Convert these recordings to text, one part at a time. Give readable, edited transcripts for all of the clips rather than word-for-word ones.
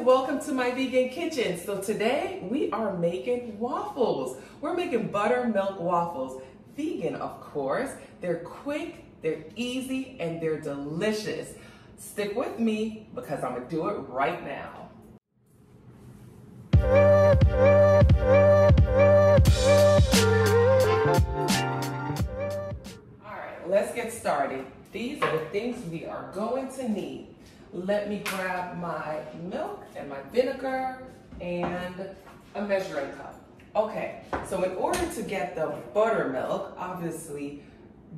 welcome to my vegan kitchen. So today we are making waffles. We're making buttermilk waffles. Vegan, of course. They're quick, they're easy, and they're delicious. Stick with me because I'm gonna do it right now. All right, let's get started. These are the things we are going to need. Let me grab my milk and my vinegar and a measuring cup. Okay, so in order to get the buttermilk, obviously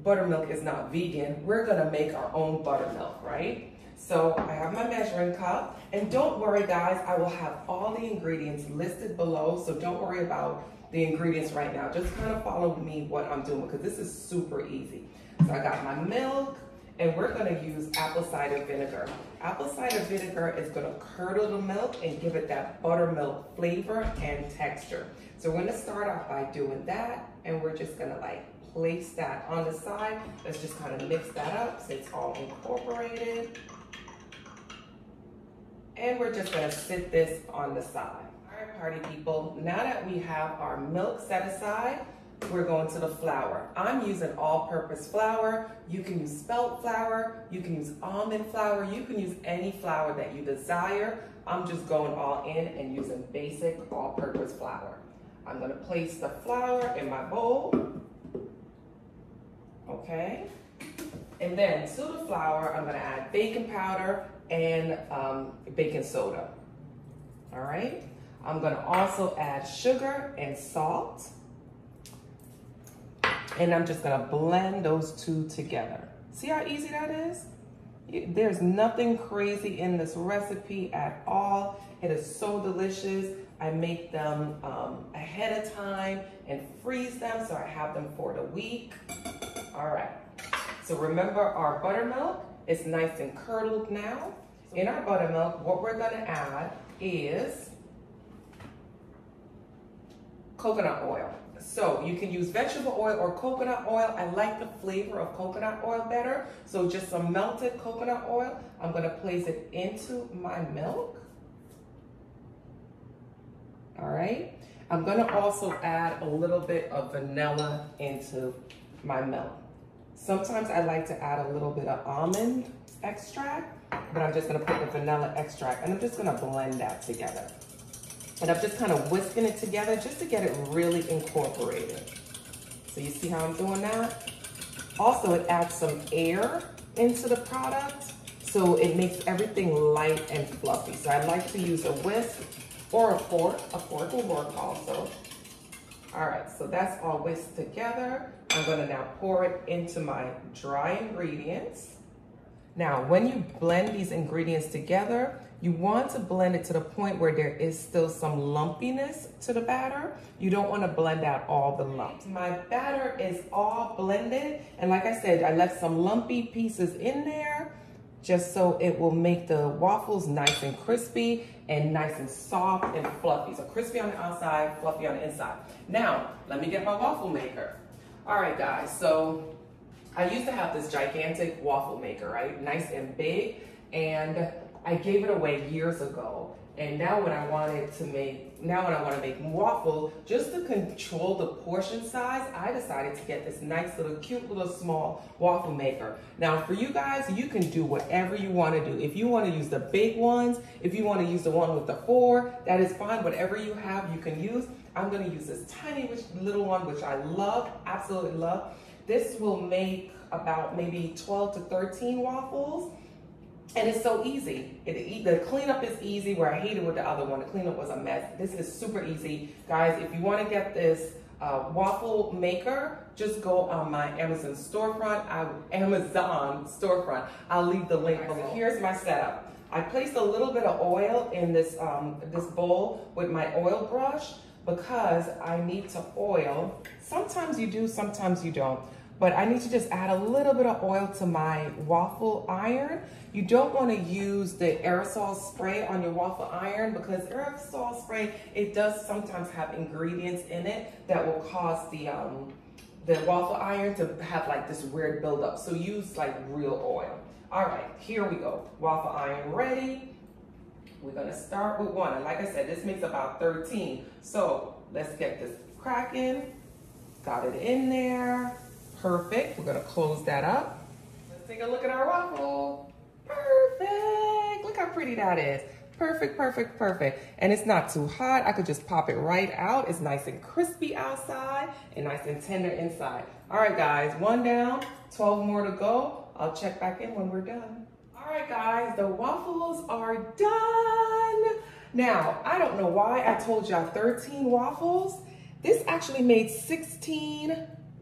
buttermilk is not vegan, we're gonna make our own buttermilk, right? So I have my measuring cup, and don't worry guys, I will have all the ingredients listed below, so don't worry about the ingredients right now. Just kind of follow me what I'm doing because this is super easy. So I got my milk, and we're gonna use apple cider vinegar. Apple cider vinegar is gonna curdle the milk and give it that buttermilk flavor and texture. So we're gonna start off by doing that, and we're just gonna like place that on the side. Let's just kind of mix that up so it's all incorporated. And we're just gonna sit this on the side. All right, party people, now that we have our milk set aside, we're going to the flour. I'm using all-purpose flour. You can use spelt flour, you can use almond flour, you can use any flour that you desire. I'm just going all in and using basic all-purpose flour. I'm gonna place the flour in my bowl, okay? And then to the flour, I'm gonna add baking powder and baking soda, all right? I'm gonna also add sugar and salt. And I'm just gonna blend those two together. See how easy that is? There's nothing crazy in this recipe at all. It is so delicious. I make them ahead of time and freeze them so I have them for the week. All right, so remember our buttermilk is nice and curdled now. In our buttermilk, what we're gonna add is coconut oil. So you can use vegetable oil or coconut oil. I like the flavor of coconut oil better. So just some melted coconut oil. I'm gonna place it into my milk. All right. I'm gonna also add a little bit of vanilla into my milk. Sometimes I like to add a little bit of almond extract, but I'm just gonna put the vanilla extract and I'm just gonna blend that together. And I'm just kind of whisking it together just to get it really incorporated. So you see how I'm doing that? Also, it adds some air into the product, so it makes everything light and fluffy. So I like to use a whisk or a fork. A fork will work also. All right, so that's all whisked together. I'm gonna now pour it into my dry ingredients. Now, when you blend these ingredients together, you want to blend it to the point where there is still some lumpiness to the batter. You don't want to blend out all the lumps. My batter is all blended, and like I said, I left some lumpy pieces in there just so it will make the waffles nice and crispy and nice and soft and fluffy. So crispy on the outside, fluffy on the inside. Now, let me get my waffle maker. All right, guys, so I used to have this gigantic waffle maker, right? Nice and big, and I gave it away years ago, and now when I want to make waffle, just to control the portion size, I decided to get this nice little cute little small waffle maker. Now for you guys, you can do whatever you want to do. If you want to use the big ones, if you want to use the one with the 4, that is fine. Whatever you have, you can use. I'm going to use this tiny little one, which I love, absolutely love. This will make about maybe 12 to 13 waffles. And it's so easy. The cleanup is easy, where I hated with the other one. The cleanup was a mess. This is super easy. Guys, if you want to get this waffle maker, just go on my Amazon storefront. I'll leave the link below. Here's my setup. I placed a little bit of oil in this, this bowl with my oil brush because I need to oil. Sometimes you do, sometimes you don't. But I need to just add a little bit of oil to my waffle iron. You don't want to use the aerosol spray on your waffle iron because aerosol spray, it does sometimes have ingredients in it that will cause the waffle iron to have like this weird buildup. So use like real oil. All right, here we go. Waffle iron ready. We're gonna start with 1. And like I said, this makes about 13. So let's get this cracking. Got it in there. Perfect. We're gonna close that up. Let's take a look at our waffle. Perfect. Look how pretty that is. Perfect, perfect, perfect. And it's not too hot. I could just pop it right out. It's nice and crispy outside and nice and tender inside. All right, guys, 1 down, 12 more to go. I'll check back in when we're done. All right, guys, the waffles are done. Now, I don't know why I told y'all 13 waffles. This actually made 16,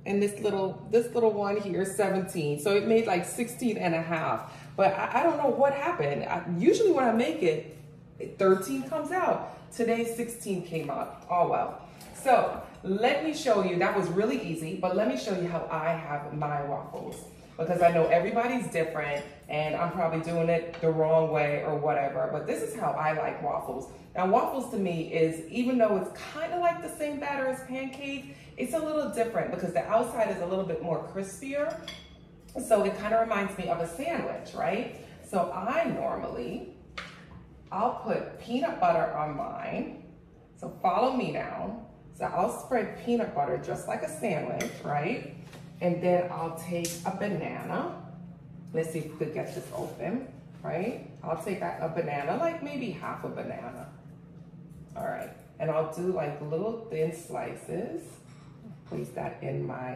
and this little one here, 17. So it made like 16 and a half. But I don't know what happened. Usually when I make it, 13 comes out. Today, 16 came out. Oh, well. So let me show you. That was really easy, but let me show you how I have my waffles, because I know everybody's different and I'm probably doing it the wrong way or whatever, but this is how I like waffles. Now, waffles to me is, even though it's kind of like the same batter as pancakes, it's a little different because the outside is a little bit more crispier. So it kind of reminds me of a sandwich, right? So I'll put peanut butter on mine. So follow me now. So I'll spread peanut butter just like a sandwich, right? And then I'll take a banana. Let's see if we could get this open, right? I'll take a banana, like maybe half a banana. All right, and I'll do like little thin slices. Place that in my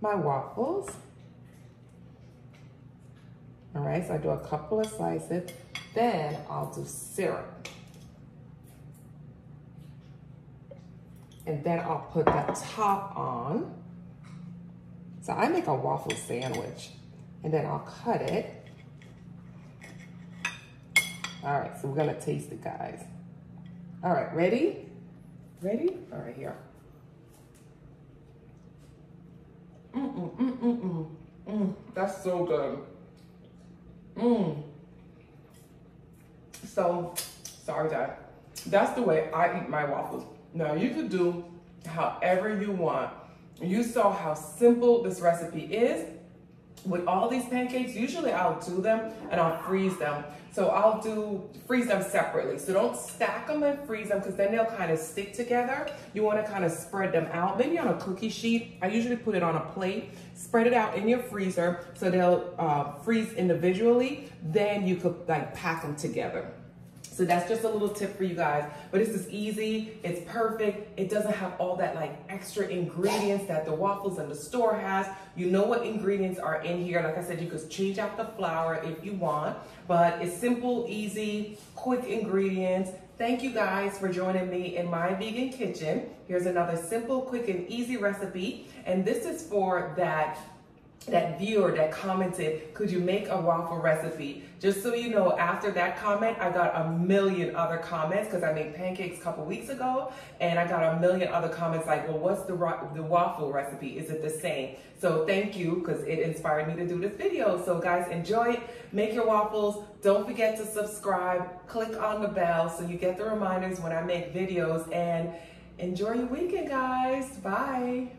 waffles. All right, so I do a couple of slices. Then I'll do syrup. And then I'll put the top on. So I make a waffle sandwich, and then I'll cut it. All right, so we're gonna taste it, guys. All right, ready? Ready? All right, here. That's so good. So, sorry, Dad. That's the way I eat my waffles. Now, you could do however you want. You saw how simple this recipe is. With all these pancakes, usually I'll do them and I'll freeze them. So I'll freeze them separately. So don't stack them and freeze them, because then they'll kind of stick together. You want to kind of spread them out, maybe on a cookie sheet. I usually put it on a plate, spread it out in your freezer so they'll freeze individually. Then you could like pack them together. So that's just a little tip for you guys. But this is easy, it's perfect. It doesn't have all that like extra ingredients that the waffles in the store has. You know what ingredients are in here. Like I said, you could change out the flour if you want, but it's simple, easy, quick ingredients. Thank you guys for joining me in my vegan kitchen. Here's another simple, quick, and easy recipe. And this is for that viewer that commented, could you make a waffle recipe? Just so you know, after that comment, I got a million other comments, because I made pancakes a couple weeks ago, and I got a million other comments like, well, what's the waffle recipe? Is it the same? So thank you, because it inspired me to do this video. So guys, enjoy it. Make your waffles. Don't forget to subscribe. Click on the bell so you get the reminders when I make videos, and enjoy your weekend, guys. Bye.